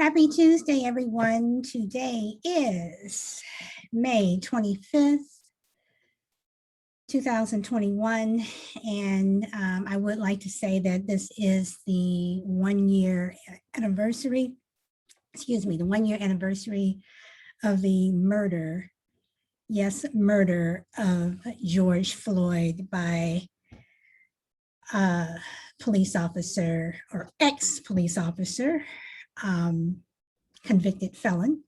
Happy Tuesday, everyone. Today is May 25th, 2021. And I would like to say that this is the 1 year anniversary, the 1 year anniversary of the murder, yes, murder of George Floyd by a police officer or ex-police officer, convicted felon,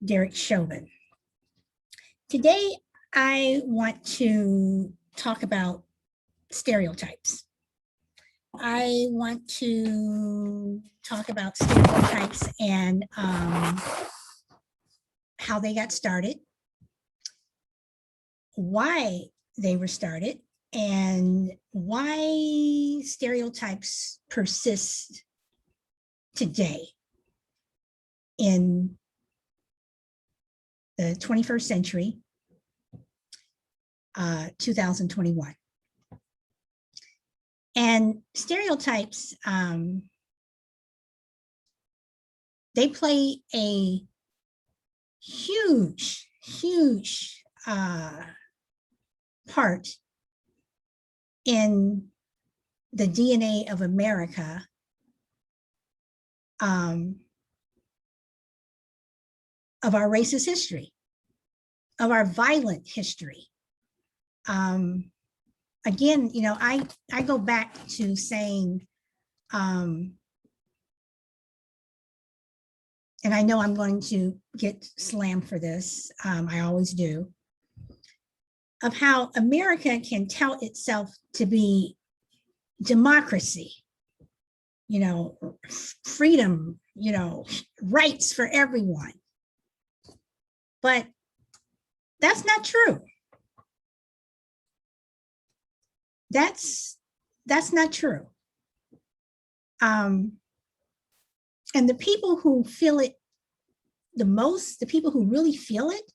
Derek Chauvin. Today, I want to talk about stereotypes. I want to talk about stereotypes and how they got started, why they were started, and why stereotypes persist today in the 21st century, 2021. And stereotypes, they play a huge part in the DNA of America, of our racist history, of our violent history. Again, you know, I go back to saying, and I know I'm going to get slammed for this, I always do, of how America can tout itself to be democracy, you know, freedom, you know, rights for everyone. But that's not true. That's not true. And the people who feel it the most, the people who really feel it,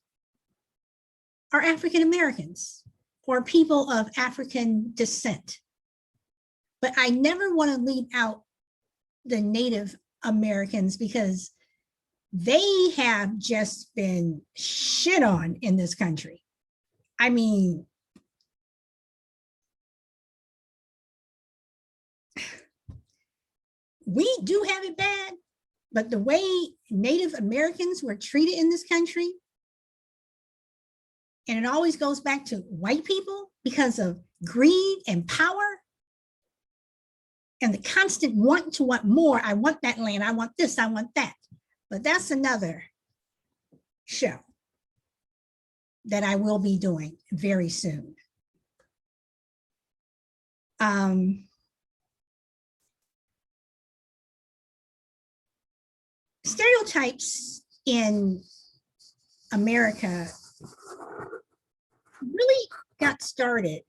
are African Americans or people of African descent. But I never want to leave out the Native Americans because they have just been shit on in this country. I mean, we do have it bad, but the way Native Americans were treated in this country, and it always goes back to white people because of greed and power and the constant want to want more. I want that land, I want this, I want that. But that's another show that I will be doing very soon. Stereotypes in America really got started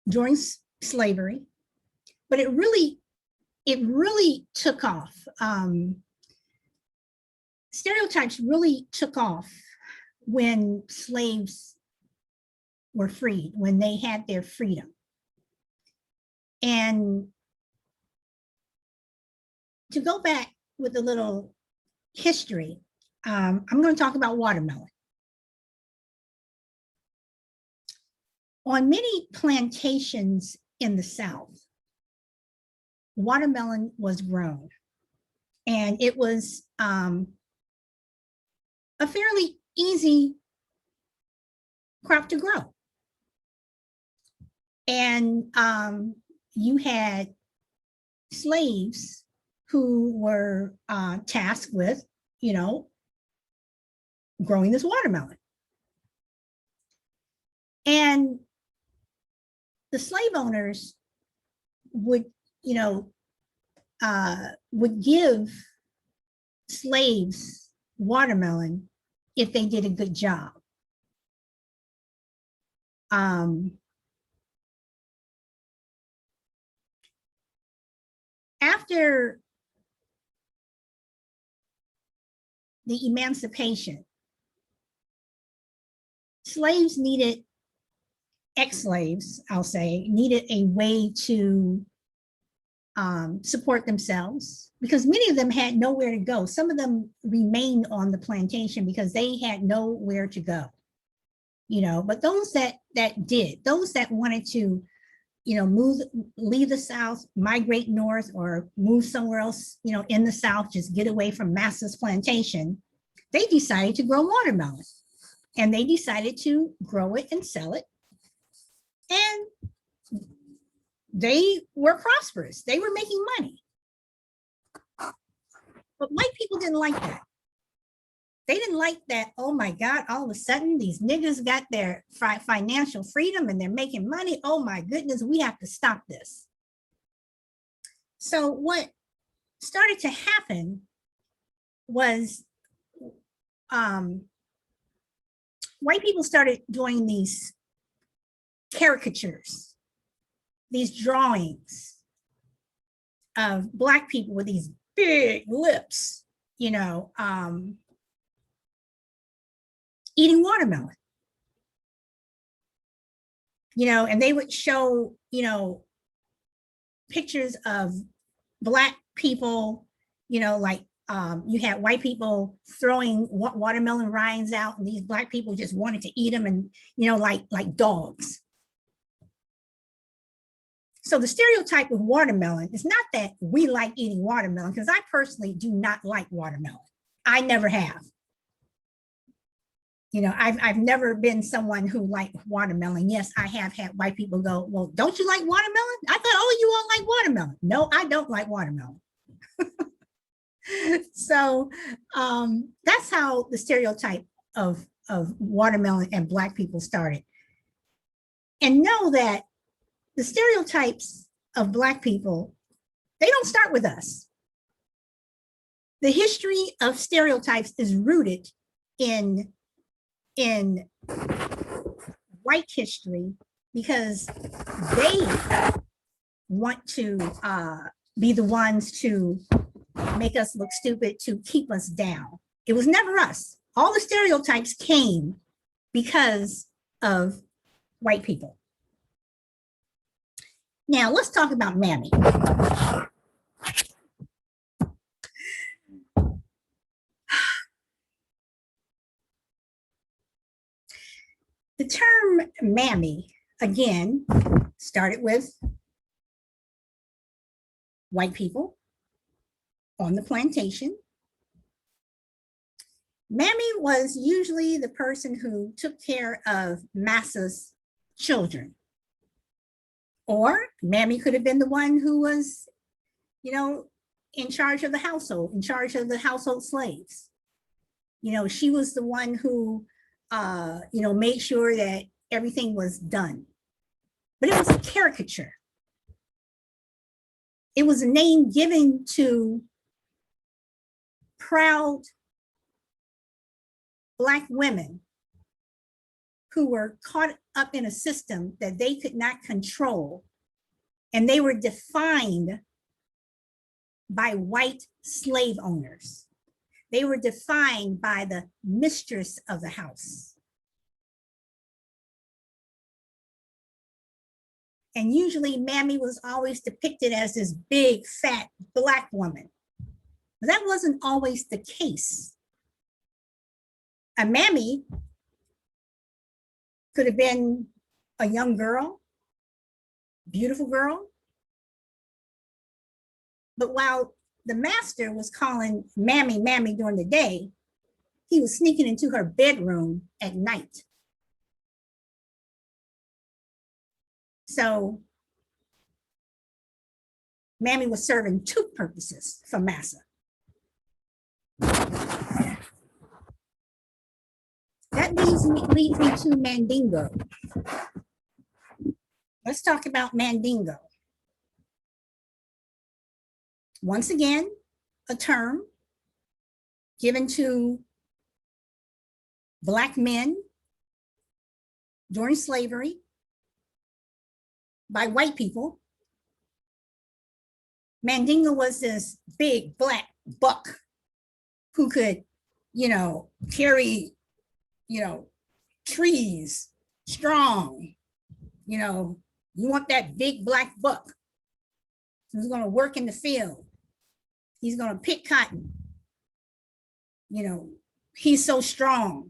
during slavery, but it really took off. Stereotypes really took off when slaves were freed, when they had their freedom. And to go back with a little history, I'm going to talk about watermelon. On many plantations in the South, watermelon was grown, and it was a fairly easy crop to grow. And you had slaves who were tasked with, you know, growing this watermelon. And the slave owners would, you know, would give slaves watermelon if they did a good job. After the emancipation, slaves needed ex-slaves, I'll say, needed a way to support themselves because many of them had nowhere to go. Some of them remained on the plantation because they had nowhere to go, but those that did, those that wanted to, leave the South, migrate north, or move somewhere else, in the South, just get away from Massa's plantation, they decided to grow watermelon. And they decided to grow it and sell it. And they were prosperous. They were making money. But white people didn't like that. They didn't like that, oh my God, all of a sudden these niggas got their financial freedom and they're making money. Oh my goodness, we have to stop this. So what started to happen was white people started doing these caricatures, these drawings of Black people with these big lips, eating watermelon. And they would show, pictures of Black people, like you had white people throwing watermelon rinds out, and these Black people just wanted to eat them, and like dogs. So the stereotype with watermelon is not that we like eating watermelon, because I personally do not like watermelon. I never have. I've never been someone who liked watermelon. Yes, I have had white people go, well, don't you like watermelon? I thought, oh, you all like watermelon. No, I don't like watermelon. So that's how the stereotype of watermelon and Black people started. And know that the stereotypes of Black people, they don't start with us. The history of stereotypes is rooted in white history, because they want to be the ones to make us look stupid, to keep us down. It was never us. All the stereotypes came because of white people. Now let's talk about Mammy. The term Mammy, again, started with white people on the plantation. Mammy was usually the person who took care of Massa's children. Or Mammy could have been the one who was, in charge of the household, in charge of the household slaves. She was the one who made sure that everything was done. But it was a caricature. It was a name given to proud Black women who were caught up in a system that they could not control. And they were defined by white slave owners. They were defined by the mistress of the house. And usually Mammy was always depicted as this big, fat Black woman. But that wasn't always the case. A Mammy could have been a young girl, beautiful girl. But while the master was calling Mammy, Mammy during the day, he was sneaking into her bedroom at night. So Mammy was serving two purposes for Massa. That leads me to Mandingo. Let's talk about Mandingo. Once again, a term given to Black men during slavery by white people. Mandingo was this big Black buck who could, carry, trees, strong, you know, you want that big black buck who's going to work in the field. He's going to pick cotton. You know, he's so strong.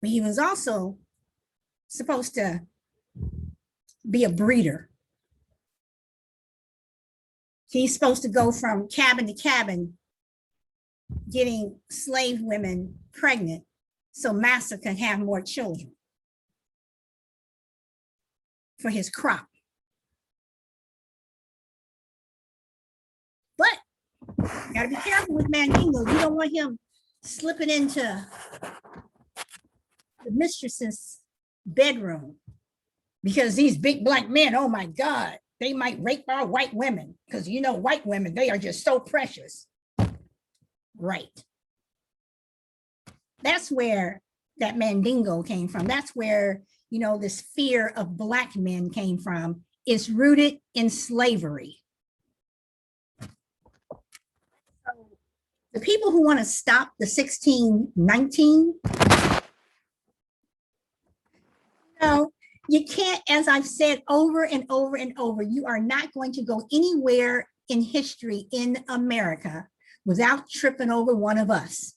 But he was also supposed to be a breeder. He's supposed to go from cabin to cabin getting slave women pregnant so master can have more children for his crop. But you gotta be careful with Mandingo. You don't want him slipping into the mistress's bedroom, because these big black men, oh my God, they might rape our white women, because you know white women, they are just so precious. Right. That's where that Mandingo came from. That's where, you know, this fear of black men came from. It's rooted in slavery. So the people who want to stop the 1619, no, you can't, as I've said over and over and over, you are not going to go anywhere in history in America without tripping over one of us,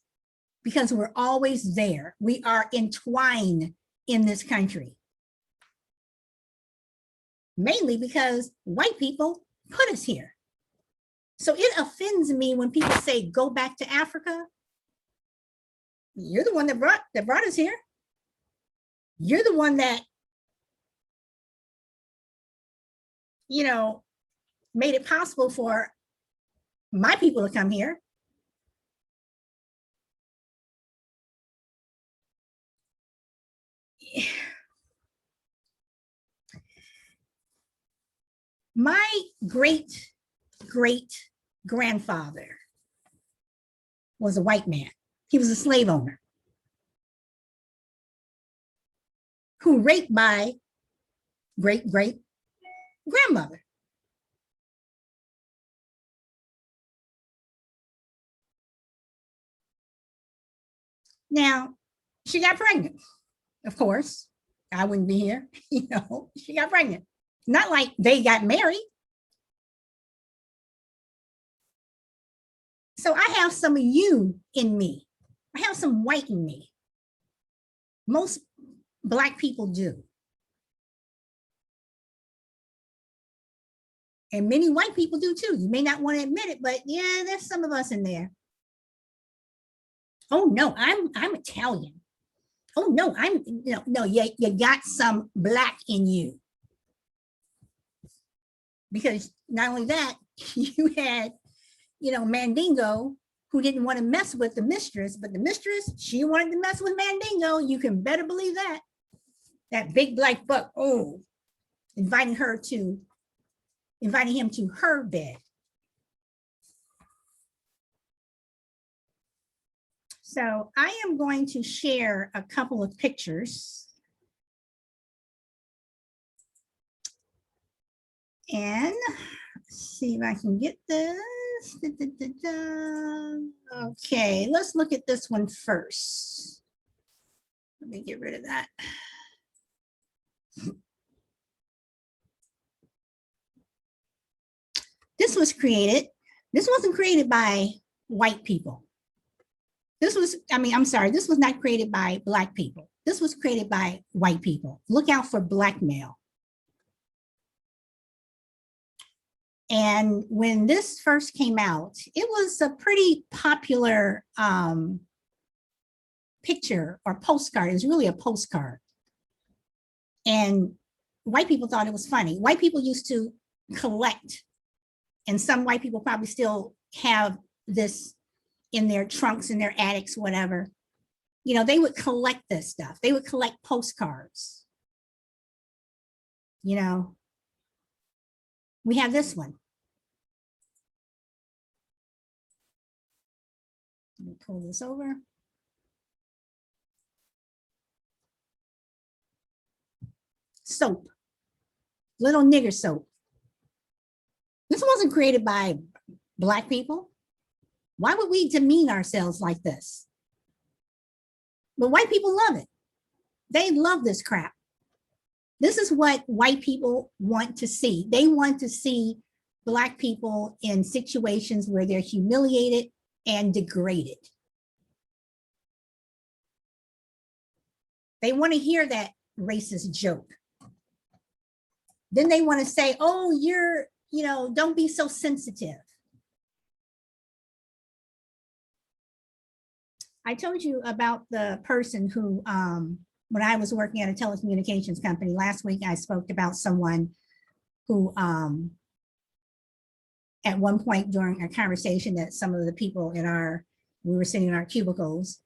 because we're always there. We are entwined in this country. Mainly because white people put us here. So it offends me when people say, go back to Africa. You're the one that brought us here. You're the one that, you know, made it possible for my people to come here. My great grandfather was a white man. He was a slave owner who raped my great grandmother. Now, she got pregnant, of course. I wouldn't be here, you know, she got pregnant. Not like they got married. So I have some of you in me. I have some white in me. Most black people do. And many white people do too. You may not want to admit it, but yeah, there's some of us in there. Oh no, I'm Italian. Oh no, no, you got some black in you. Because not only that, you had, you know, Mandingo, who didn't want to mess with the mistress, but the mistress, she wanted to mess with Mandingo. You can better believe that. That big black buck, oh, inviting him to her bed. So I am going to share a couple of pictures. And let's see if I can get this. Okay, let's look at this one first. Let me get rid of that. This wasn't created by white people. This was not created by black people. This was created by white people. Look out for blackmail. And when this first came out, it was a pretty popular picture or postcard. It was really a postcard. And white people thought it was funny. White people used to collect, and some white people probably still have this in their trunks, in their attics, whatever. You know, they would collect this stuff. They would collect postcards. You know, we have this one. Let me pull this over. Soap, little nigger soap. This wasn't created by black people. Why would we demean ourselves like this? But white people love it. They love this crap. This is what white people want to see. They want to see Black people in situations where they're humiliated and degraded. They want to hear that racist joke. Then they want to say, oh, don't be so sensitive. I told you about the person who, when I was working at a telecommunications company last week, I spoke about someone who, at one point during a conversation that some of the people we were sitting in our cubicles,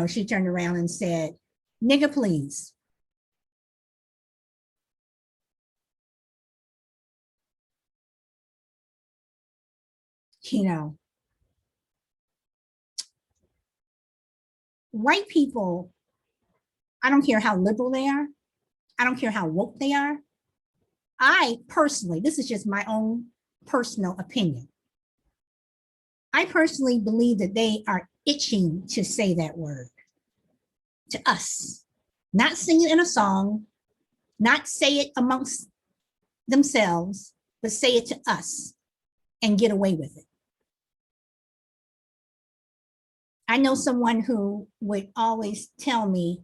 she turned around and said, nigga, please. White people, I don't care how liberal they are. I don't care how woke they are. I personally, this is just my own personal opinion. I personally believe that they are itching to say that word to us, not sing it in a song, not say it amongst themselves, but say it to us and get away with it. I know someone who would always tell me,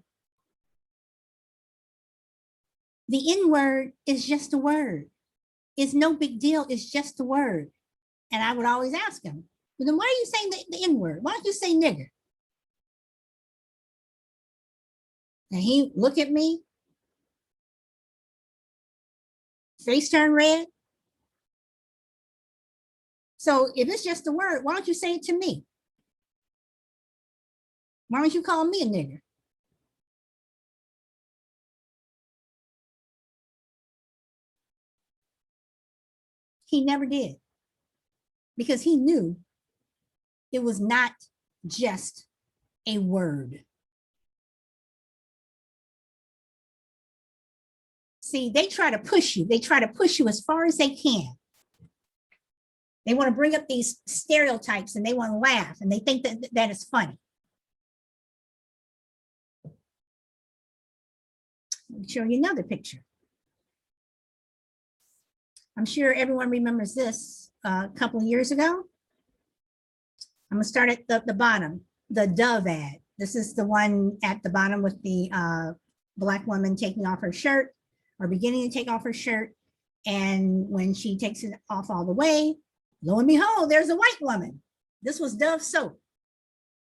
the N-word is just a word. It's no big deal. It's just a word. And I would always ask him, well, then why are you saying the N-word? Why don't you say nigger? And he look at me, face turned red. So if it's just a word, why don't you say it to me? Why don't you call me a nigger? He never did, because he knew it was not just a word. See, they try to push you. They try to push you as far as they can. They want to bring up these stereotypes and they want to laugh and they think that is funny. Let me show you another picture. I'm sure everyone remembers this a couple of years ago. I'm gonna start at the bottom, the Dove ad. This is the one at the bottom with the Black woman taking off her shirt or beginning to take off her shirt. And when she takes it off all the way, lo and behold, there's a white woman. This was Dove soap.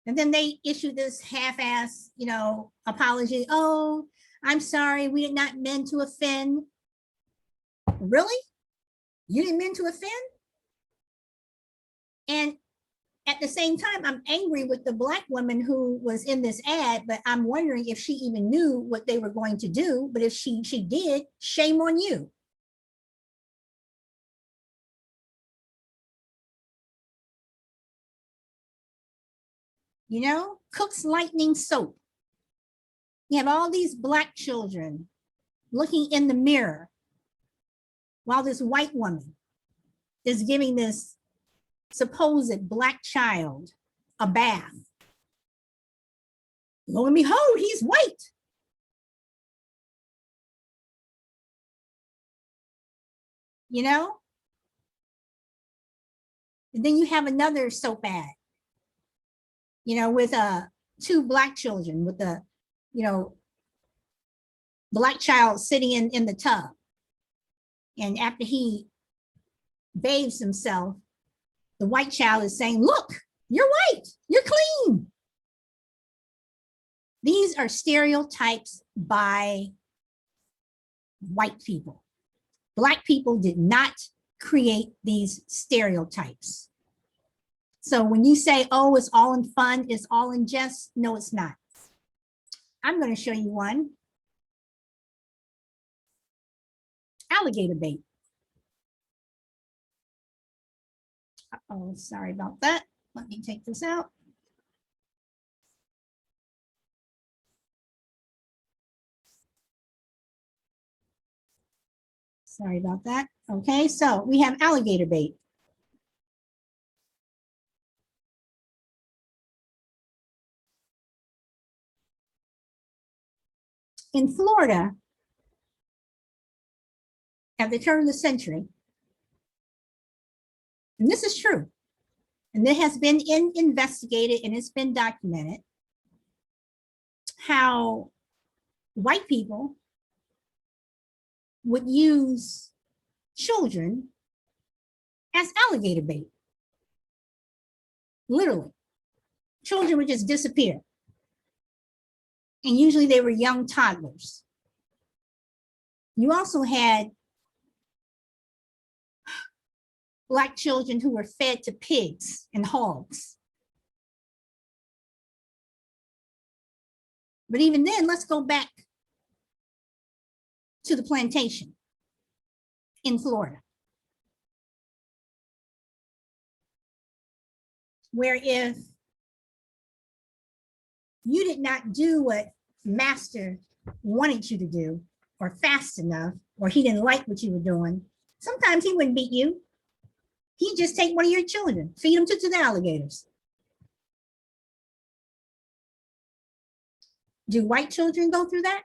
And then they issued this half-ass, apology. Oh, I'm sorry, we did not mean to offend. Really? You didn't mean to offend? And at the same time, I'm angry with the Black woman who was in this ad, but I'm wondering if she even knew what they were going to do. But if she did, shame on you. Cook's Lightning Soap. You have all these Black children looking in the mirror while this white woman is giving this supposed Black child a bath. Lo and behold, he's white. And then you have another soap ad, with two Black children with the, Black child sitting in the tub. And after he bathes himself, the white child is saying, look, you're white, you're clean. These are stereotypes by white people. Black people did not create these stereotypes. So when you say, oh, it's all in fun, it's all in jest, no, it's not. I'm going to show you one. Alligator bait. Oh, sorry about that. Let me take this out. Sorry about that. Okay, so we have alligator bait. In Florida, at the turn of the century, and this is true, and it has been investigated and it's been documented, how white people would use children as alligator bait. Literally, children would just disappear. And usually they were young toddlers. You also had Black children who were fed to pigs and hogs. But even then, let's go back to the plantation in Florida, where if you did not do what master wanted you to do, or fast enough, or he didn't like what you were doing, sometimes he wouldn't beat you. He'd just take one of your children, feed them to the alligators. Do white children go through that?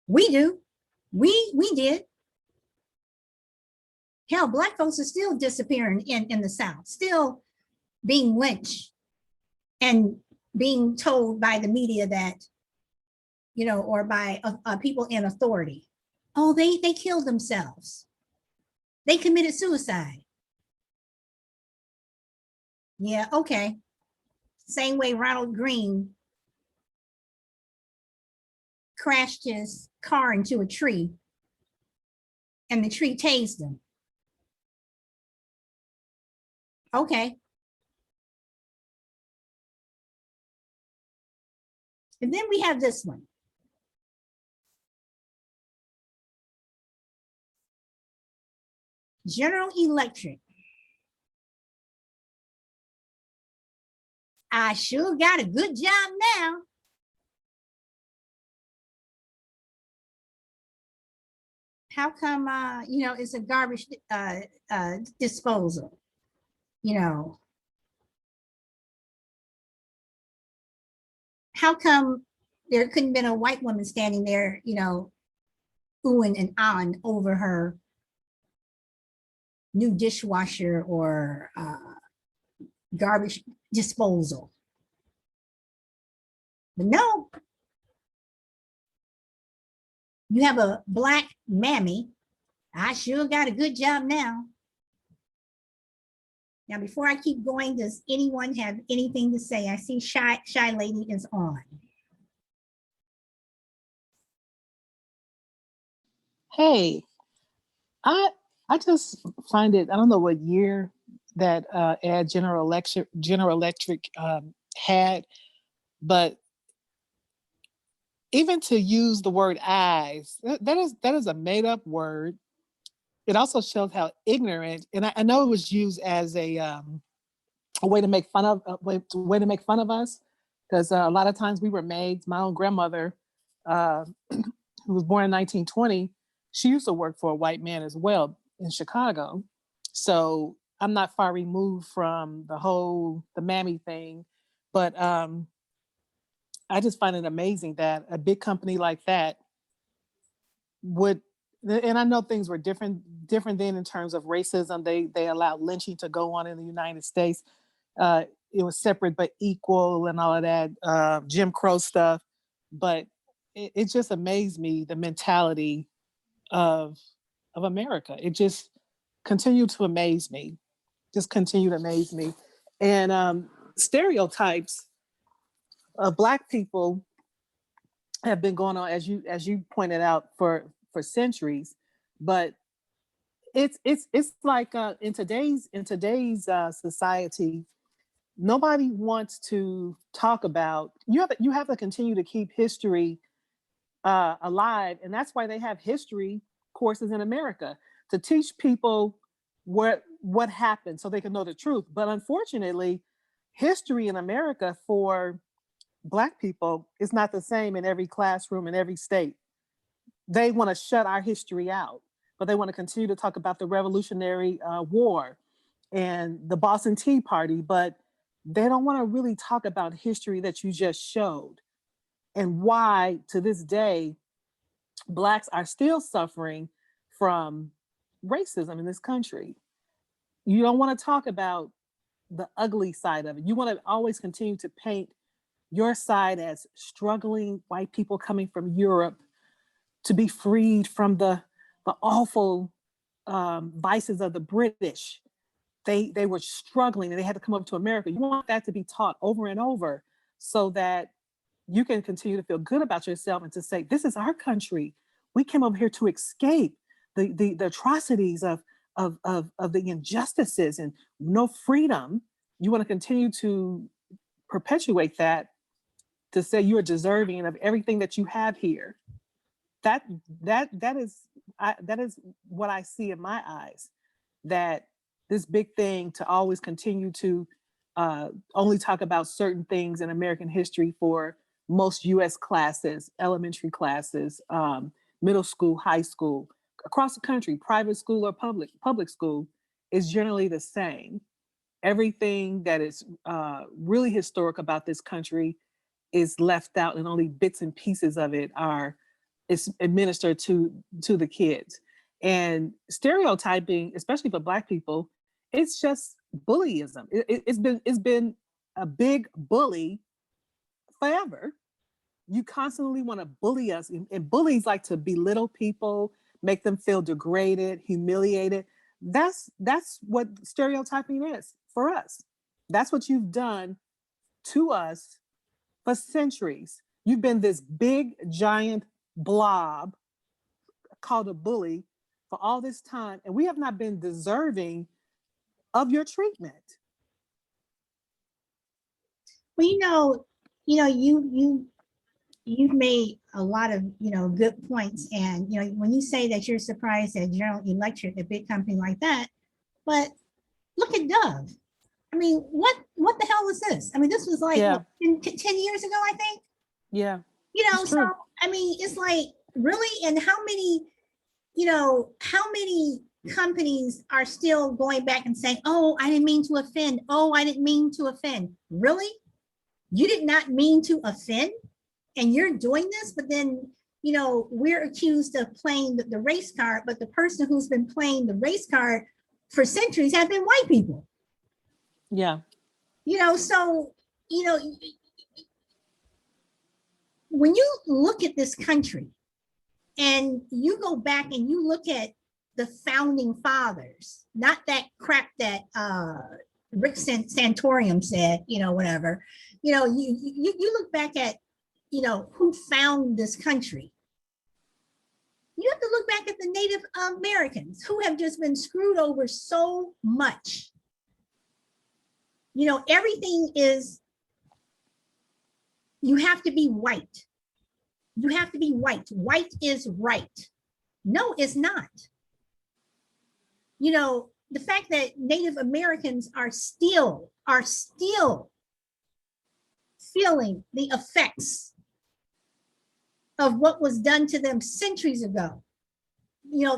We do. We did. Hell, Black folks are still disappearing in the South, still being lynched and being told by the media that, you know, or by people in authority, oh, they killed themselves. They committed suicide. Yeah, okay. Same way Ronald Green crashed his car into a tree and the tree tased him. Okay. And then we have this one. General Electric. I sure got a good job now. How come, you know, it's a garbage disposal, you know? How come there couldn't have been a white woman standing there, you know, oohing and ahhing over her new dishwasher or garbage disposal? But no, you have a Black Mammy. I sure got a good job now. Now, before I keep going, does anyone have anything to say? I see Shy Lady is on. Hey, I just find it, I don't know what year that ad General Electric had, but even to use the word eyes, that is a made up word. It also shows how ignorant, and I know it was used as a way to make fun of way to make fun of us, because a lot of times we were maids. My own grandmother, uh, who was born in 1920, she used to work for a white man as well in Chicago. So I'm not far removed from the Mammy thing, but I just find it amazing that a big company like that would, and I know things were different then in terms of racism. They allowed lynching to go on in the United States. It was separate but equal and all of that Jim Crow stuff. But it just amazed me, the mentality of America. It just continued to amaze me. Just continued to amaze me. And stereotypes of Black people have been going on, as you pointed out, for centuries. But it's like in today's society, nobody wants to talk about. You have to continue to keep history alive, and that's why they have history courses in America, to teach people what happened so they can know the truth. But unfortunately, history in America for Black people is not the same in every classroom in every state. They want to shut our history out, but they want to continue to talk about the Revolutionary War and the Boston Tea Party. But they don't want to really talk about history that you just showed, and why to this day Blacks are still suffering from racism in this country. You don't want to talk about the ugly side of it. You want to always continue to paint your side as struggling white people coming from Europe to be freed from the awful vices of the British. They were struggling and they had to come up to America. You want that to be taught over and over so that you can continue to feel good about yourself and to say, this is our country. We came over here to escape the atrocities of the injustices and no freedom. You want to continue to perpetuate that, to say you are deserving of everything that you have here. That is what I see in my eyes. That this big thing to always continue to only talk about certain things in American history for most U.S. classes, elementary classes, middle school, high school, across the country, private school or public school, is generally the same. Everything that is really historic about this country is left out, and only bits and pieces of it is administered to the kids. And stereotyping, especially for Black people, it's just bullyism. It's been a big bully forever. You constantly want to bully us, and bullies like to belittle people, make them feel degraded, humiliated. That's what stereotyping is for us. That's what you've done to us for centuries. You've been this big giant blob called a bully for all this time, and we have not been deserving of your treatment. Well, you've made a lot of good points, and when you say that you're surprised at General Electric, a big company like that, but look at Dove. I mean, what the hell was this? I mean, this was like Yeah. what, 10 years ago, I think. Yeah. So I mean, it's like, really, and how many companies are still going back and saying, oh, I didn't mean to offend. Oh, I didn't mean to offend. Really? You did not mean to offend? And you're doing this, but then, we're accused of playing the race card, but the person who's been playing the race card for centuries have been white people. Yeah. So, when you look at this country and you go back and you look at the founding fathers, not that crap that Rick Santorum said, whatever, you look back at, who found this country. You have to look back at the Native Americans who have just been screwed over so much. Everything is, you have to be white. You have to be white. White is right. No, it's not. The fact that Native Americans are still feeling the effects of what was done to them centuries ago.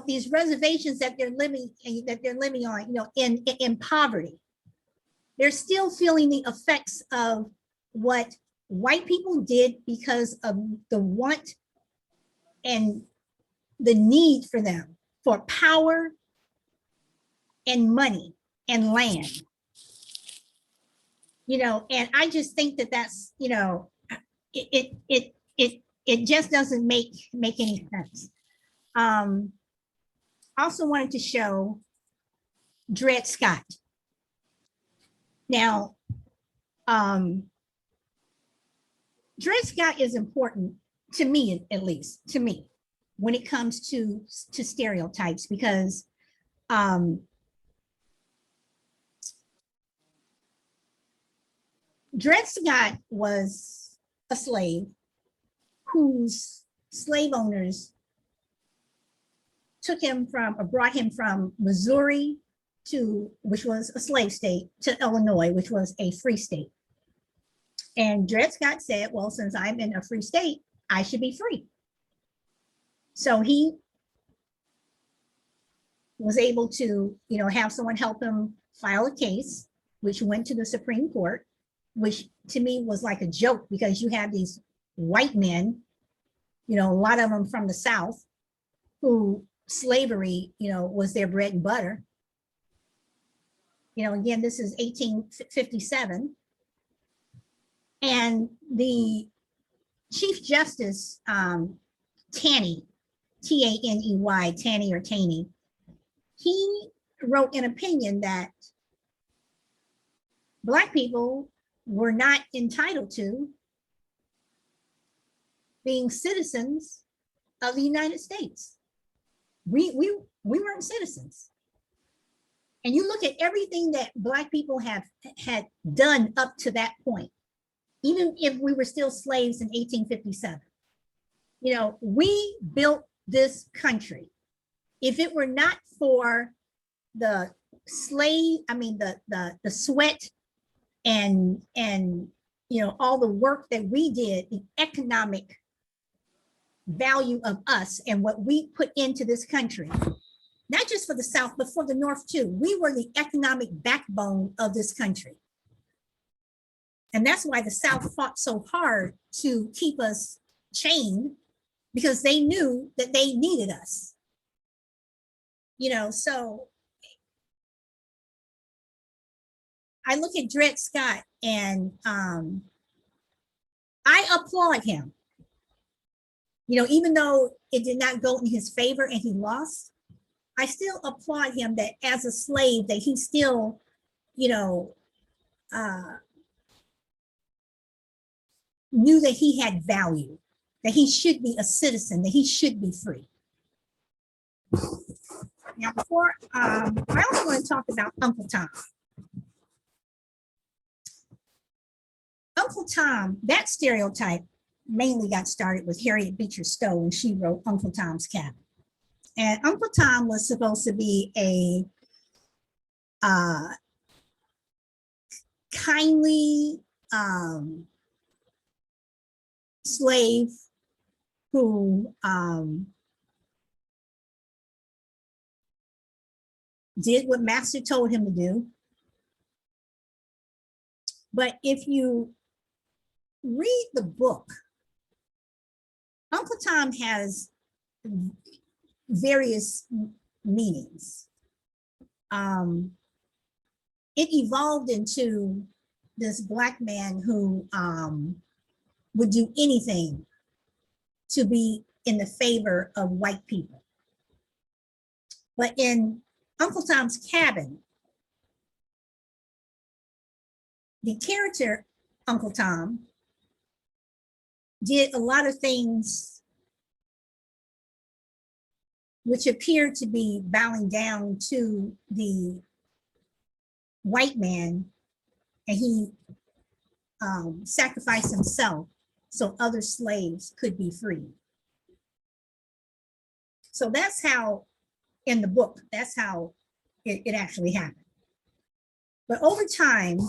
These reservations that they're living on, in poverty. They're still feeling the effects of what white people did because of the want and the need for them for power and money and land. And I just think that that's, it just doesn't make any sense. Also wanted to show Dred Scott. Now, Dred Scott is important to me, at least to me, when it comes to stereotypes, because Dred Scott was a slave whose slave owners brought him from Missouri which was a slave state, to Illinois, which was a free state. And Dred Scott said, well, since I'm in a free state, I should be free. So he was able to, have someone help him file a case, which went to the Supreme Court. which to me was like a joke because you have these white men, a lot of them from the South, who slavery, was their bread and butter. Again, this is 1857. And the Chief Justice, Taney, Taney, Taney or Taney, he wrote an opinion that Black people were not entitled to being citizens of the United States. We weren't citizens. And you look at everything that Black people had done up to that point, even if we were still slaves in 1857. We built this country. If it were not for the the sweat and all the work that we did, the economic value of us and what we put into this country, not just for the South, but for the North too. We were the economic backbone of this country. And that's why the South fought so hard to keep us chained, because they knew that they needed us. So I look at Dred Scott and I applaud him. Even though it did not go in his favor and he lost, I still applaud him that as a slave that he still, knew that he had value, that he should be a citizen, that he should be free. Now, before, I also want to talk about Uncle Tom. Uncle Tom, that stereotype mainly got started with Harriet Beecher Stowe when she wrote Uncle Tom's Cabin. And Uncle Tom was supposed to be a kindly slave who did what master told him to do. But if you read the book, Uncle Tom has various meanings. It evolved into this Black man who would do anything to be in the favor of white people. But in Uncle Tom's Cabin, the character Uncle Tom did a lot of things which appeared to be bowing down to the white man, and he sacrificed himself so other slaves could be freed. So that's how, in the book, that's how it actually happened. But over time,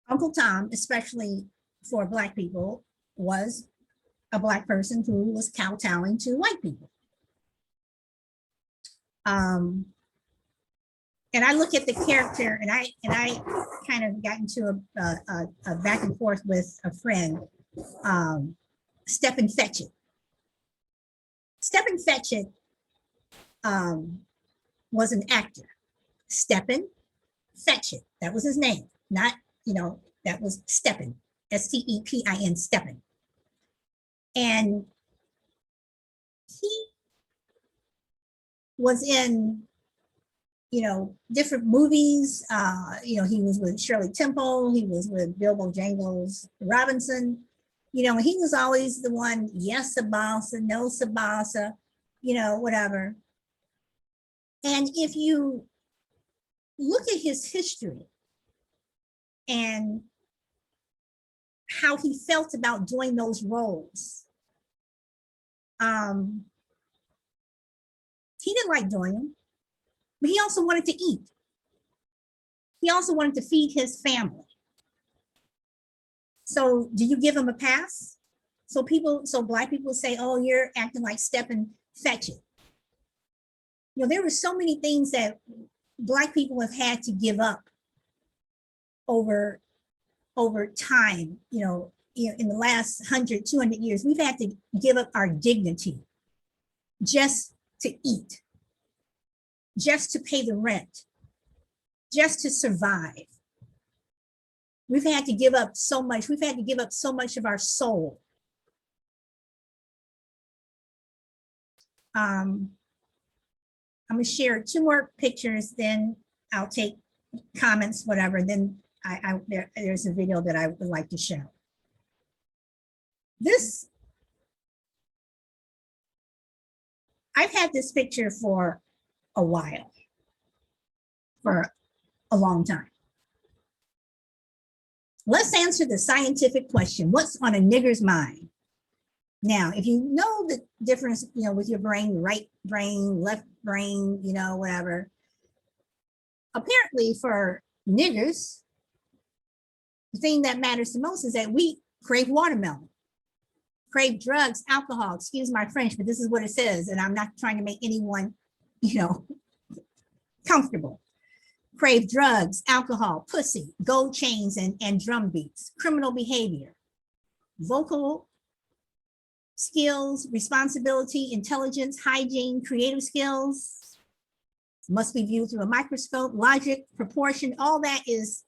Uncle Tom, especially for Black people, was a Black person who was kowtowing to white people. And I look at the character, and I kind of got into a back and forth with a friend, Stephen Fetchit. Stephen Fetchit was an actor. Stephen Fetchit, that was his name, not, that was Stephen, Stepin, Stephen. And he was in, different movies. He was with Shirley Temple, he was with Bilbo Jangles Robinson, he was always the one, yes, Sabasa, no Sabasa, whatever. And if you look at his history and how he felt about doing those roles, he didn't like doing them, but he also wanted to eat. He also wanted to feed his family. So do you give him a pass? So Black people say, oh, you're acting like Stephen Fetchit. There were so many things that Black people have had to give up over time, in the last 100, 200 years, we've had to give up our dignity just to eat, just to pay the rent, just to survive. We've had to give up so much. We've had to give up so much of our soul. I'm going to share 2 more pictures, then I'll take comments, whatever. Then there's a video that I would like to show. I've had this picture for a while, for a long time. Let's answer the scientific question. What's on a nigger's mind? Now, if you know the difference, with your brain, right brain, left brain, whatever. Apparently for niggers, the thing that matters the most is that we crave watermelon, crave drugs, alcohol, excuse my French, but this is what it says. And I'm not trying to make anyone, comfortable. Crave drugs, alcohol, pussy, gold chains, and drum beats, criminal behavior, vocal skills, responsibility, intelligence, hygiene, creative skills, must be viewed through a microscope, logic, proportion, all that is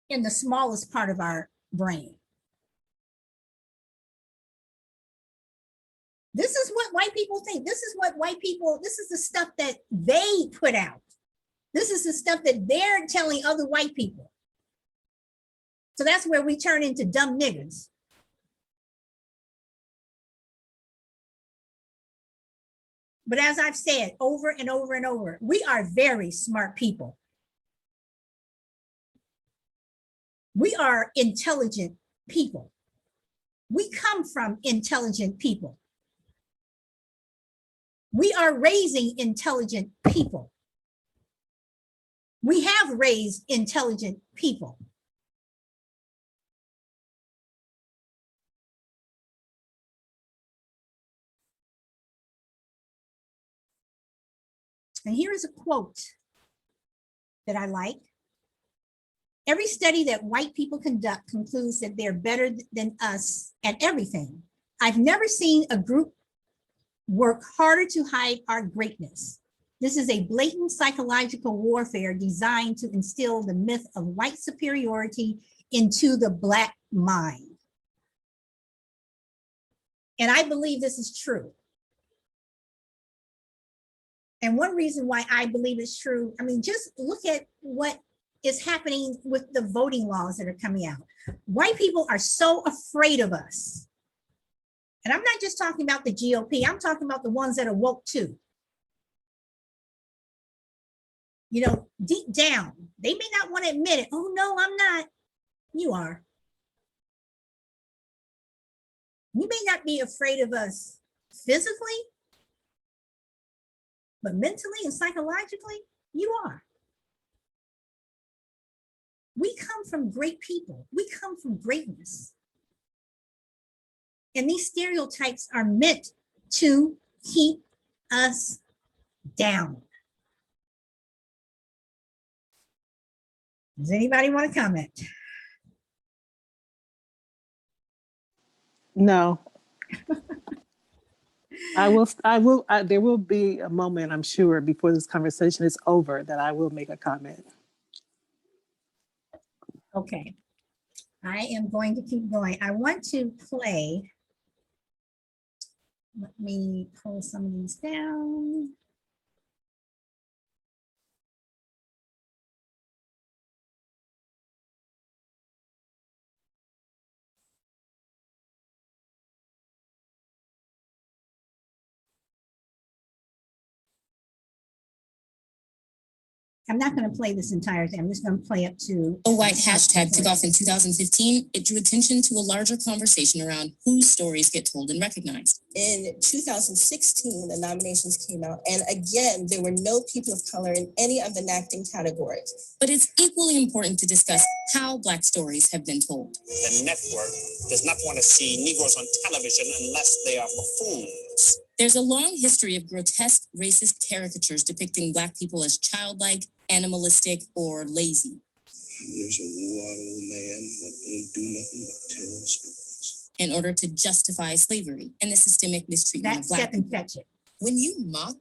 in the smallest part of our brain. This is what white people think. This is the stuff that they put out. This is the stuff that they're telling other white people. So that's where we turn into dumb niggers. But as I've said over and over and over, we are very smart people. We are intelligent people. We come from intelligent people. We are raising intelligent people. We have raised intelligent people. And here is a quote that I like. Every study that white people conduct concludes that they're better than us at everything. I've never seen a group work harder to hide our greatness. This is a blatant psychological warfare designed to instill the myth of white superiority into the Black mind. And I believe this is true. And one reason why I believe it's true, just look at what is happening with the voting laws that are coming out. White people are so afraid of us. And I'm not just talking about the GOP, I'm talking about the ones that are woke too. Deep down, they may not want to admit it. Oh no, I'm not. You are. You may not be afraid of us physically, but mentally and psychologically, you are. We come from great people. We come from greatness. And these stereotypes are meant to keep us down. Does anybody want to comment? No. There will be a moment, I'm sure, before this conversation is over that I will make a comment. Okay. I am going to keep going. I want to play. Let me pull some of these down. I'm not going to play this entire thing. I'm just going to play up to. A white hashtag took off in 2015. It drew attention to a larger conversation around whose stories get told and recognized. In 2016, the nominations came out, and again, there were no people of color in any of the acting categories. But it's equally important to discuss how Black stories have been told. The network does not want to see Negroes on television unless they are buffoons. There's a long history of grotesque racist caricatures depicting Black people as childlike, animalistic, or lazy. There's a wild old man that won't do nothing but tell stories. In order to justify slavery and the systemic mistreatment That's of Black step and people. fetch it. When you mock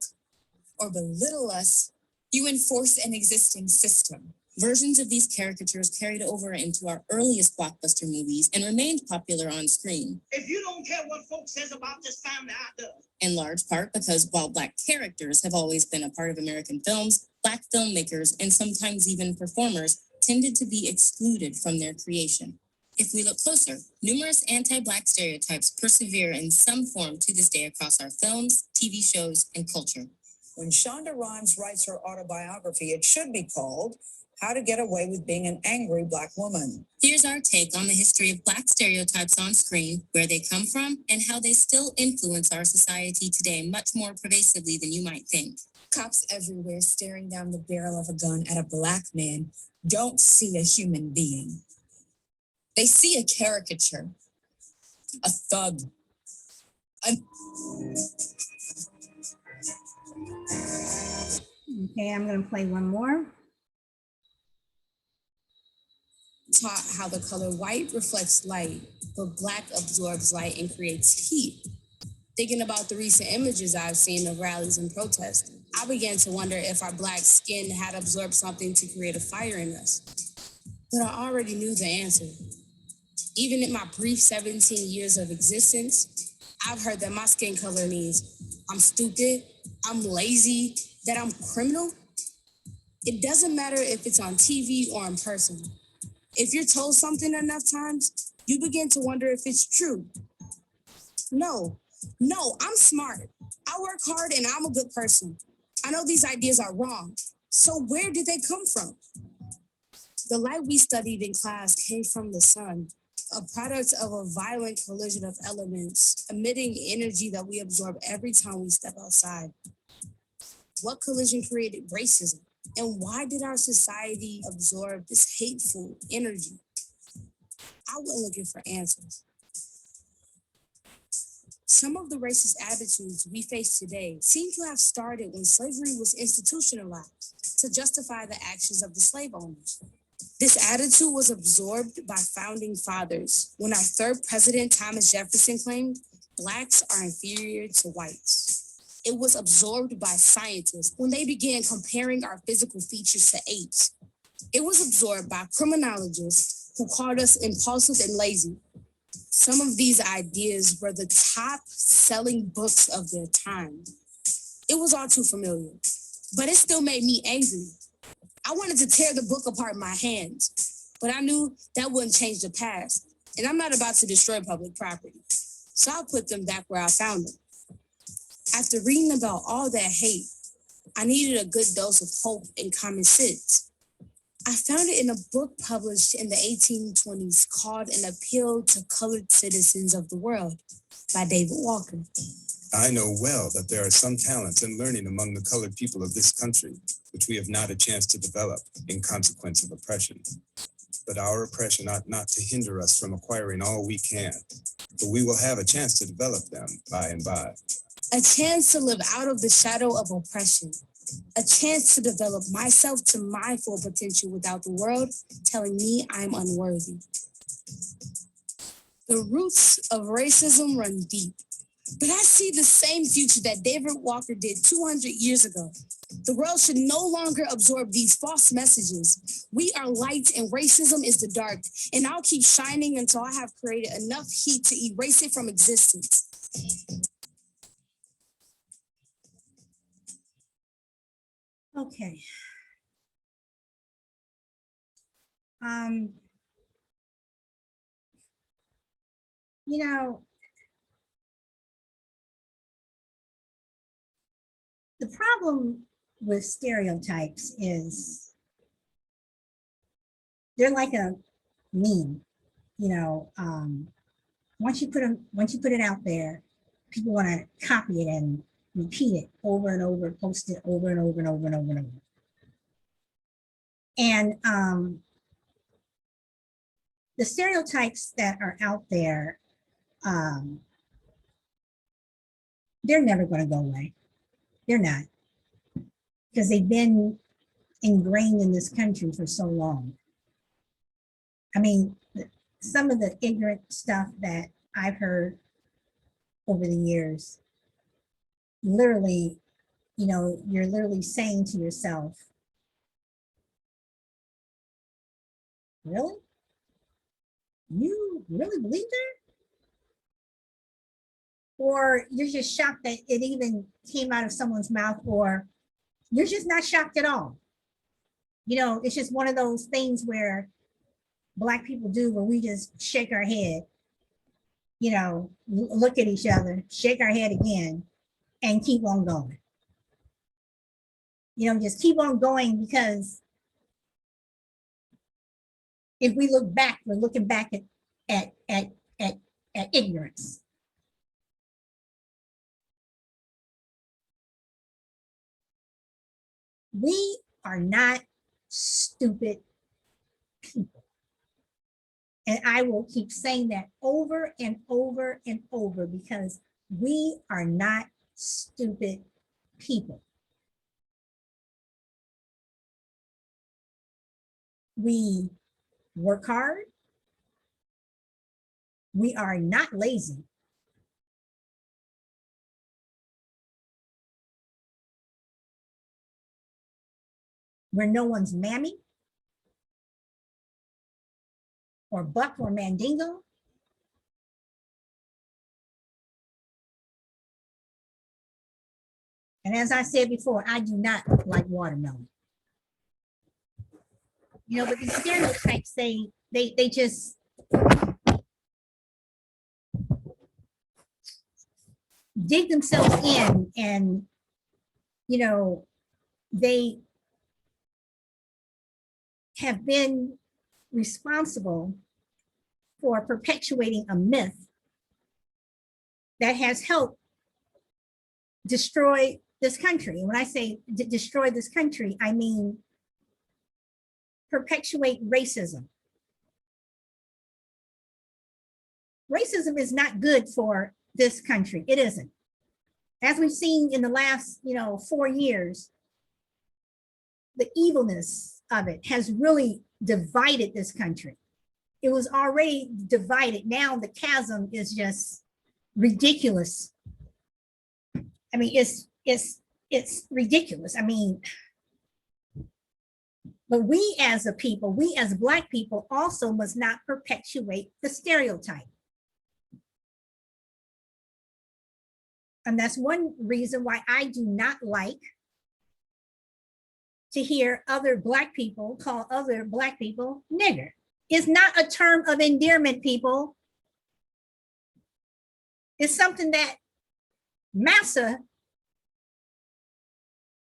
or belittle us, you enforce an existing system. Versions of these caricatures carried over into our earliest blockbuster movies and remained popular on screen. If you don't care what folks says about this family, I do. In large part because while Black characters have always been a part of American films, Black filmmakers and sometimes even performers tended to be excluded from their creation. If we look closer, numerous anti-Black stereotypes persevere in some form to this day across our films, TV shows, and culture. When Shonda Rhimes writes her autobiography, it should be called How to Get Away with Being an Angry Black Woman. Here's our take on the history of Black stereotypes on screen, where they come from, and how they still influence our society today much more pervasively than you might think. Cops everywhere staring down the barrel of a gun at a Black man don't see a human being. They see a caricature, a thug. Okay, I'm going to play one more. Taught how the color white reflects light, but Black absorbs light and creates heat. Thinking about the recent images I've seen of rallies and protests, I began to wonder if our Black skin had absorbed something to create a fire in us. But I already knew the answer. Even in my brief 17 years of existence, I've heard that my skin color means I'm stupid, I'm lazy, that I'm criminal. It doesn't matter if it's on TV or in person. If you're told something enough times, you begin to wonder if it's true. No, I'm smart. I work hard and I'm a good person. I know these ideas are wrong. So where did they come from? The light we studied in class came from the sun, a product of a violent collision of elements, emitting energy that we absorb every time we step outside. What collision created racism? And why did our society absorb this hateful energy? I went looking for answers. Some of the racist attitudes we face today seem to have started when slavery was institutionalized to justify the actions of the slave owners. This attitude was absorbed by founding fathers when our third president, Thomas Jefferson, claimed Blacks are inferior to whites. It was absorbed by scientists when they began comparing our physical features to apes. It was absorbed by criminologists who called us impulsive and lazy. Some of these ideas were the top-selling books of their time. It was all too familiar, but it still made me angry. I wanted to tear the book apart in my hands, but I knew that wouldn't change the past, and I'm not about to destroy public property. So I put them back where I found them. After reading about all that hate, I needed a good dose of hope and common sense. I found it in a book published in the 1820s called An Appeal to Colored Citizens of the World by David Walker. I know well that there are some talents and learning among the colored people of this country, which we have not a chance to develop in consequence of oppression. But our oppression ought not to hinder us from acquiring all we can, for we will have a chance to develop them by and by. A chance to live out of the shadow of oppression. A chance to develop myself to my full potential without the world telling me I'm unworthy. The roots of racism run deep, but I see the same future that David Walker did 200 years ago. The world should no longer absorb these false messages. We are light and racism is the dark, and I'll keep shining until I have created enough heat to erase it from existence. Okay. You know, the problem with stereotypes is they're like a meme. You know, once you put it out there, people want to copy it and repeat it over and over, post it over and over and over and over and over. And the stereotypes that are out there, they're never going to go away. They're not, because they've been ingrained in this country for so long. I mean, some of the ignorant stuff that I've heard over the years, literally, you're literally saying to yourself, really? You really believe that? Or you're just shocked that it even came out of someone's mouth, or you're just not shocked at all. It's just one of those things where Black people do, where we just shake our head, look at each other, shake our head again, and keep on going. Just keep on going, because if we look back, we're looking back at ignorance. We are not stupid people. And I will keep saying that over and over and over, because we are not stupid people. We work hard. We are not lazy. We're no one's mammy or buck or mandingo. And as I said before, I do not like watermelon. But these stereotypes, they just dig themselves in, and they have been responsible for perpetuating a myth that has helped destroy this country. And when I say destroy this country, I mean perpetuate racism. Racism is not good for this country. It isn't. As we've seen in the last, 4 years, the evilness of it has really divided this country. It was already divided. Now the chasm is just ridiculous. I mean, it's ridiculous. I mean, but we as a people, we as Black people also must not perpetuate the stereotype. And that's one reason why I do not like to hear other Black people call other Black people nigger. It's not a term of endearment, people. It's something that massa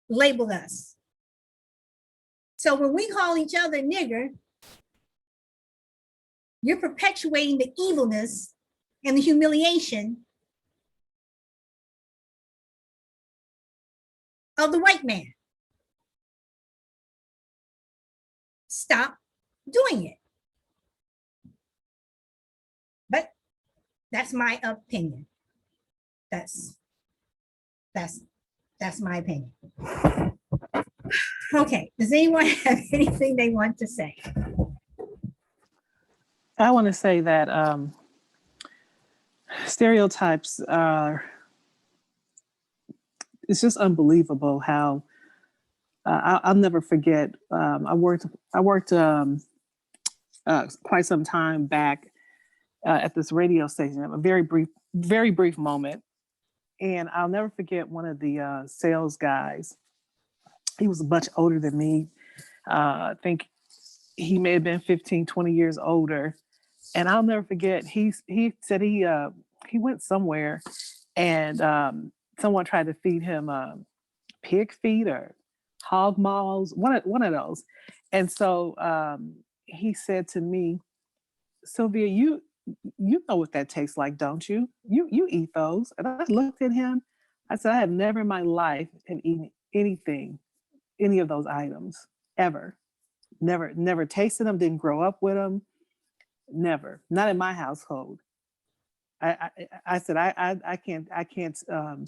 labeled us. So when we call each other nigger, you're perpetuating the evilness and the humiliation of the white man. Stop doing it. But that's my opinion. That's my opinion. Okay, does anyone have anything they want to say? I want to say that stereotypes are, it's just unbelievable how I'll never forget. I worked quite some time back at this radio station, a very brief moment. And I'll never forget one of the sales guys. He was much older than me. I think he may have been 15, 20 years older. And I'll never forget, he said he went somewhere and someone tried to feed him pig feet or hog maws, one of those. And so he said to me, Sylvia, you know what that tastes like, don't you? You eat those. And I looked at him. I said, I have never in my life have eaten any of those items, ever. Never tasted them, didn't grow up with them. Never. Not in my household. I said, I can't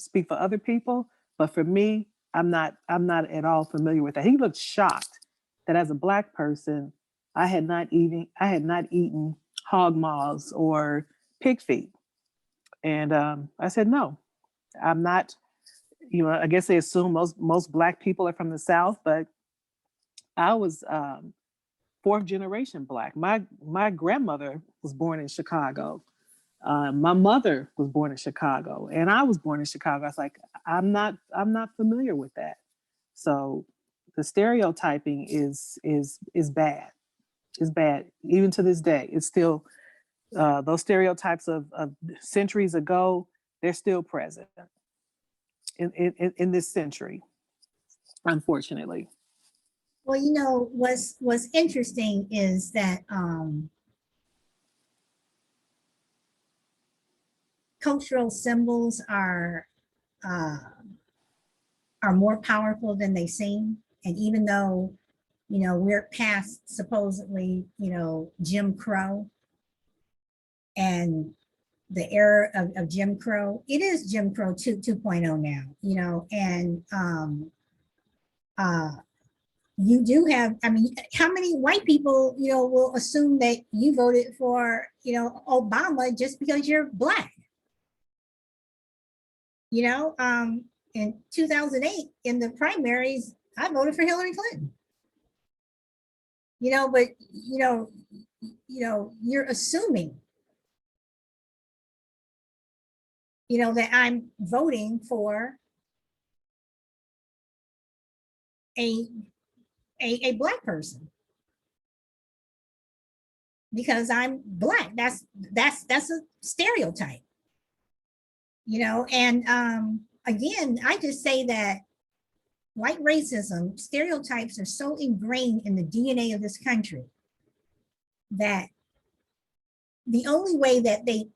speak for other people, but for me, I'm not at all familiar with that. He looked shocked that as a Black person, I had not eaten hog maws or pig feet. And I said, no, I'm not, I guess they assume most Black people are from the South, but I was fourth generation Black. My grandmother was born in Chicago. My mother was born in Chicago, and I was born in Chicago. I was like, I'm not familiar with that. So the stereotyping is bad. It's bad. Even to this day, it's still those stereotypes of centuries ago. They're still present in this century, unfortunately. Well, what's interesting is that cultural symbols are more powerful than they seem. And even though, we're past supposedly, Jim Crow and the era of Jim Crow, it is Jim Crow 2.0 now, and you do have, I mean, how many white people, will assume that you voted for, Obama just because you're Black? In 2008, in the primaries, I voted for Hillary Clinton. But you're assuming, that I'm voting for a Black person because I'm Black. That's a stereotype, and again, I just say that white racism, stereotypes are so ingrained in the DNA of this country that the only way that they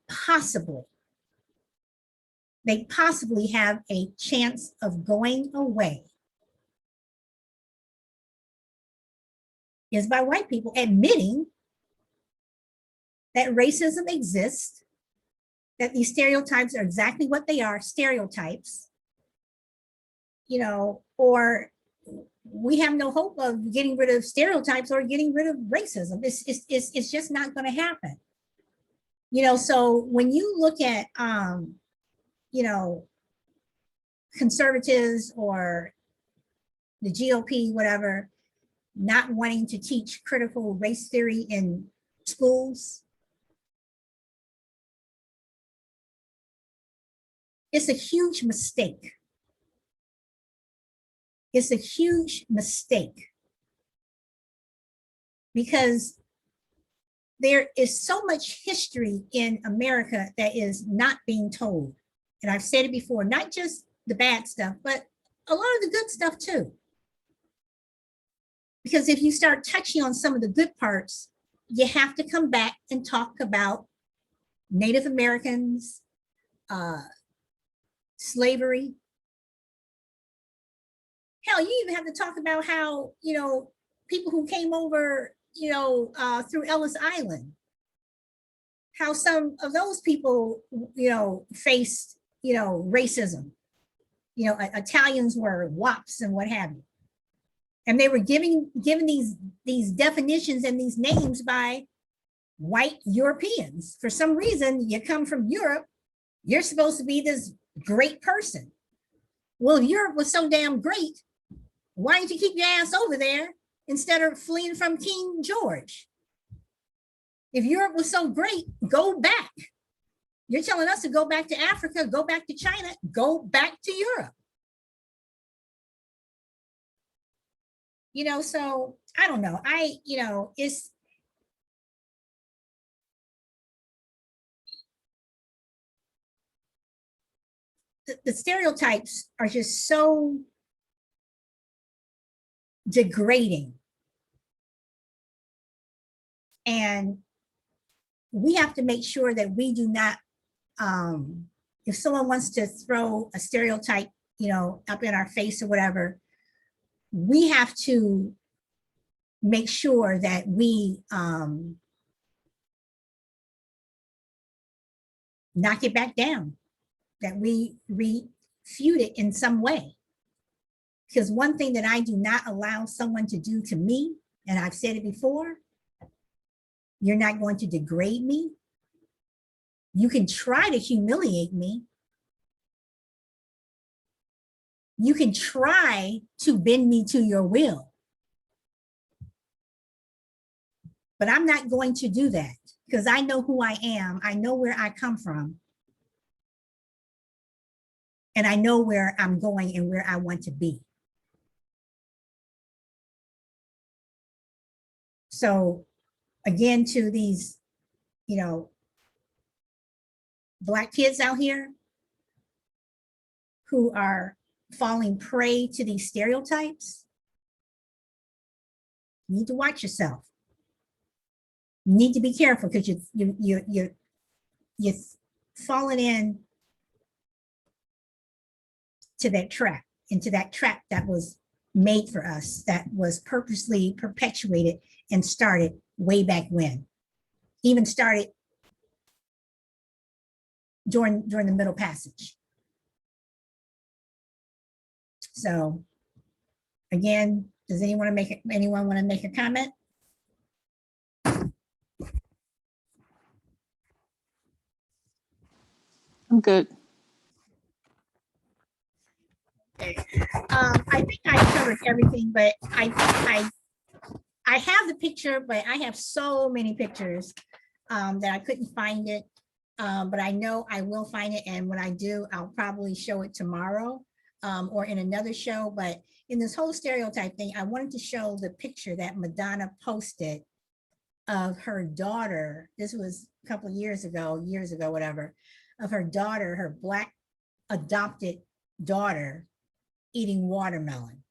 possibly have a chance of going away is by white people admitting that racism exists, that these stereotypes are exactly what they are, stereotypes, or we have no hope of getting rid of stereotypes or getting rid of racism. It's just not going to happen. So when you look at, conservatives or the GOP, whatever, not wanting to teach critical race theory in schools, it's a huge mistake. It's a huge mistake because there is so much history in America that is not being told. And I've said it before, not just the bad stuff, but a lot of the good stuff too. Because if you start touching on some of the good parts, you have to come back and talk about Native Americans, slavery. Hell, you even have to talk about how, people who came over, through Ellis Island, how some of those people, faced, racism. Italians were wops and what have you. And they were given these definitions and these names by white Europeans. For some reason, you come from Europe, you're supposed to be this great person. Well, if Europe was so damn great, why didn't you keep your ass over there instead of fleeing from King George? If Europe was so great, go back. You're telling us to go back to Africa, go back to China, go back to Europe. So I don't know. It's the stereotypes are just so degrading. And we have to make sure that we do not, if someone wants to throw a stereotype, up in our face or whatever, we have to make sure that we knock it back down, that we refute it in some way. Because one thing that I do not allow someone to do to me, and I've said it before, You're not going to degrade me. You can try to humiliate me. You can try to bend me to your will. But I'm not going to do that because I know who I am. I know where I come from. And I know where I'm going and where I want to be. So again, to these, Black kids out here who are falling prey to these stereotypes, you need to watch yourself. You need to be careful because you're falling in to that trap, into that trap that was made for us, that was purposely perpetuated and started way back when, even started during the Middle Passage. So again, does anyone want to make a comment? I'm good. Okay. I think I covered everything, but I have the picture, but I have so many pictures that I couldn't find it. But I know I will find it, and when I do, I'll probably show it tomorrow or in another show. But in this whole stereotype thing, I wanted to show the picture that Madonna posted of her daughter. This was a couple of years ago, whatever, of her daughter, her Black adopted daughter, eating watermelon.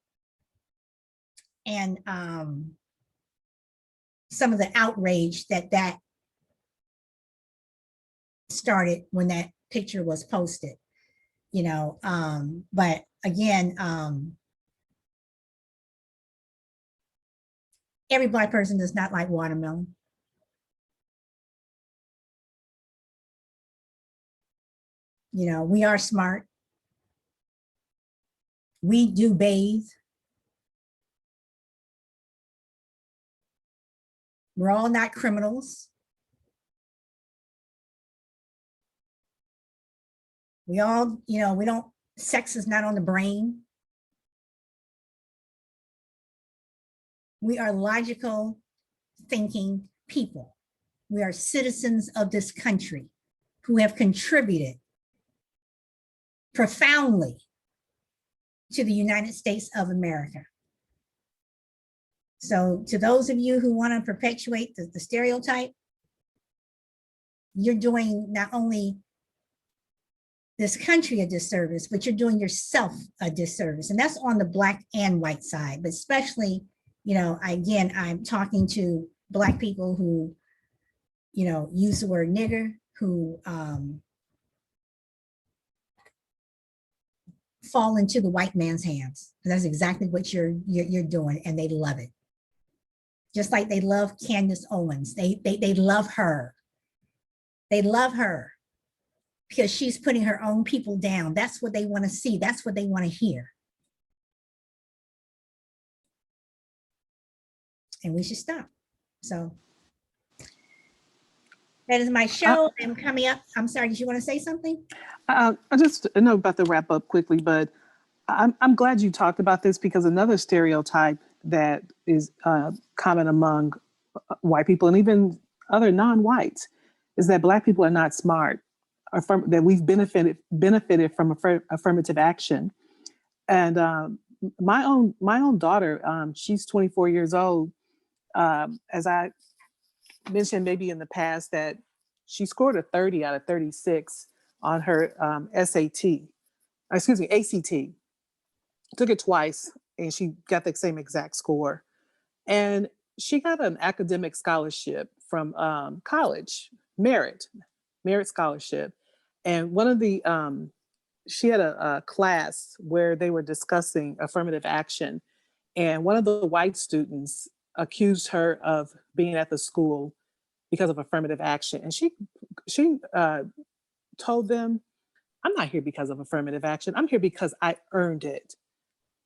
And some of the outrage that started when that picture was posted, but again, every Black person does not like watermelon. We are smart. We do bathe. We're all not criminals. We all, we don't, sex is not on the brain. We are logical thinking people. We are citizens of this country who have contributed profoundly to the United States of America. So to those of you who want to perpetuate the stereotype, you're doing not only this country a disservice, but you're doing yourself a disservice. And that's on the Black and white side, but especially, again, I'm talking to Black people who, use the word nigger, who fall into the white man's hands. That's exactly what you're doing, and they love it. Just like they love Candace Owens. They love her. They love her because she's putting her own people down. That's what they want to see. That's what they want to hear. And we should stop. So that is my show. I'm coming up. I'm sorry, did you want to say something? I just know about to wrap up quickly, but I'm glad you talked about this because another stereotype that is common among white people and even other non-whites is that Black people are not smart, that we've benefited from affirmative action. And my own daughter, she's 24 years old. As I mentioned maybe in the past, that she scored a 30 out of 36 on her ACT. Took it twice and she got the same exact score. And she got an academic scholarship from college, merit scholarship. And one of the, she had a class where they were discussing affirmative action. And one of the white students accused her of being at the school because of affirmative action. And she told them, I'm not here because of affirmative action. I'm here because I earned it.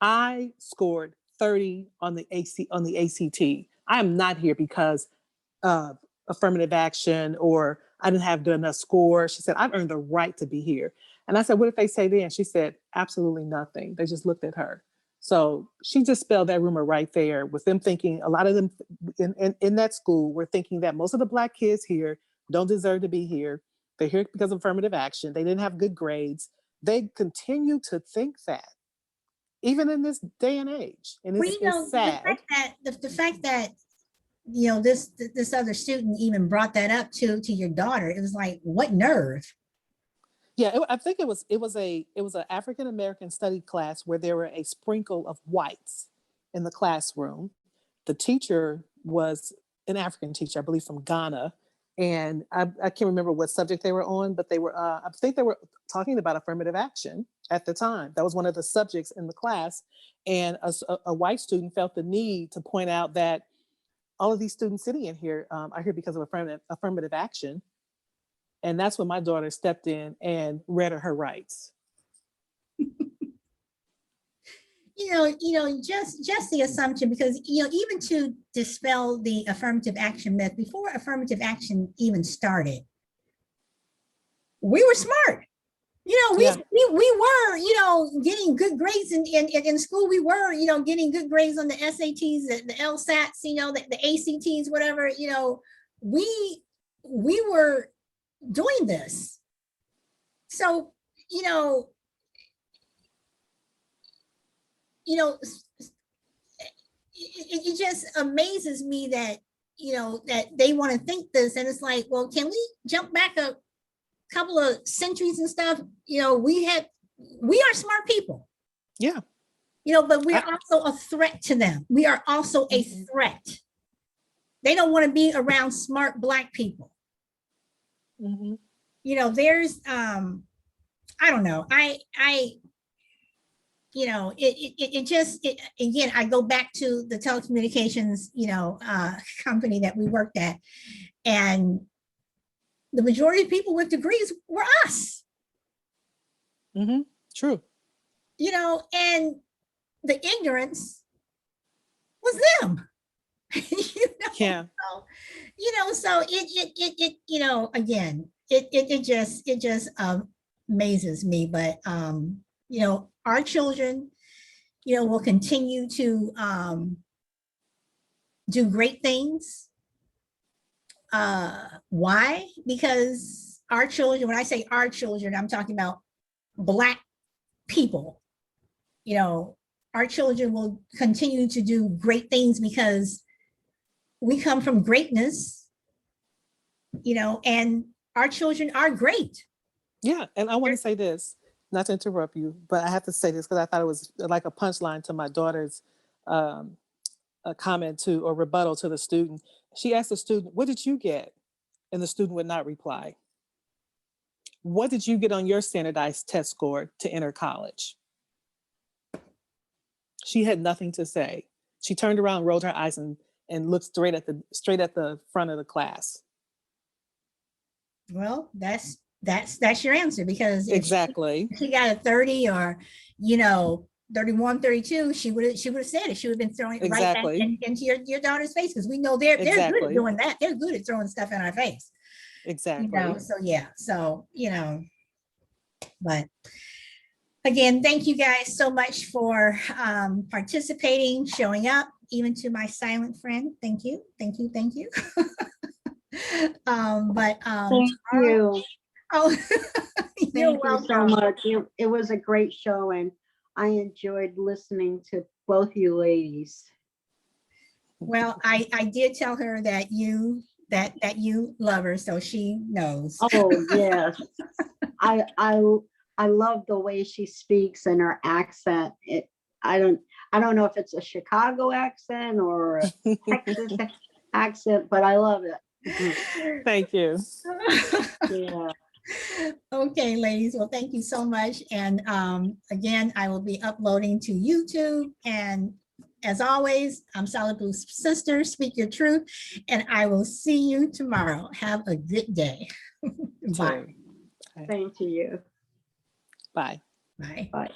I scored 30 on the ACT. I am not here because of affirmative action, or I didn't have good enough score. She said, I've earned the right to be here. And I said, what did they say then? She said, absolutely nothing. They just looked at her. So she just spelled that rumor right there, with them thinking, a lot of them in that school were thinking that most of the Black kids here don't deserve to be here. They're here because of affirmative action. They didn't have good grades. They continue to think that, even in this day and age. And Well, it's sad. The fact that this other student even brought that up to your daughter, it was like, what nerve? Yeah, I think it was an African American study class where there were a sprinkle of whites in the classroom. The teacher was an African teacher, I believe from Ghana, and I can't remember what subject they were on, but they were I think they were talking about affirmative action at the time. That was one of the subjects in the class, and a white student felt the need to point out that all of these students sitting in here are here because of affirmative action. And that's when my daughter stepped in and read her rights. Just the assumption, because even to dispel the affirmative action myth, before affirmative action even started, we were smart. We were getting good grades in school. We were getting good grades on the SATs, the LSATs, the ACTs, whatever. We were doing this. So it just amazes me that that they want to think this, and it's like, well, can we jump back a couple of centuries and stuff? We are smart people. Yeah. But we're also a threat to them. We are also a threat. They don't want to be around smart Black people. Mm-hmm. There's I don't know. Again, I go back to the telecommunications, company that we worked at, and the majority of people with degrees were us. Mm-hmm. True. And the ignorance was them. Yeah. So again, it just amazes me, but our children will continue to do great things. Why? Because our children, when I say our children, I'm talking about Black people. Our children will continue to do great things because we come from greatness, and our children are great. Yeah. And I want to say this, not to interrupt you, but I have to say this because I thought it was like a punchline to my daughter's a comment to, or rebuttal to the student. She asked the student, what did you get? And the student would not reply. What did you get on your standardized test score to enter college? She had nothing to say. She turned around, rolled her eyes, and looked straight at the front of the class. Well, that's your answer, because exactly, if she got a 30 or 31, 32, she would have said it. She would have been throwing it right back into your daughter's face, because we know they're good at doing that. They're good at throwing stuff in our face. Exactly. So yeah. So but again, thank you guys so much for participating, showing up, even to my silent friend. Thank you. Thank you. Oh, Thank you so much. It was a great show, and I enjoyed listening to both you ladies. Well, I did tell her that you love her, so she knows. Oh yes, I love the way she speaks and her accent. I don't know if it's a Chicago accent or a Texas accent, but I love it. Thank you. Yeah. Okay, ladies. Well, thank you so much. And again, I will be uploading to YouTube. And as always, I'm Solid Blue Sister. Speak your truth. And I will see you tomorrow. Have a good day. Bye. Same to you. Bye. Bye. Bye.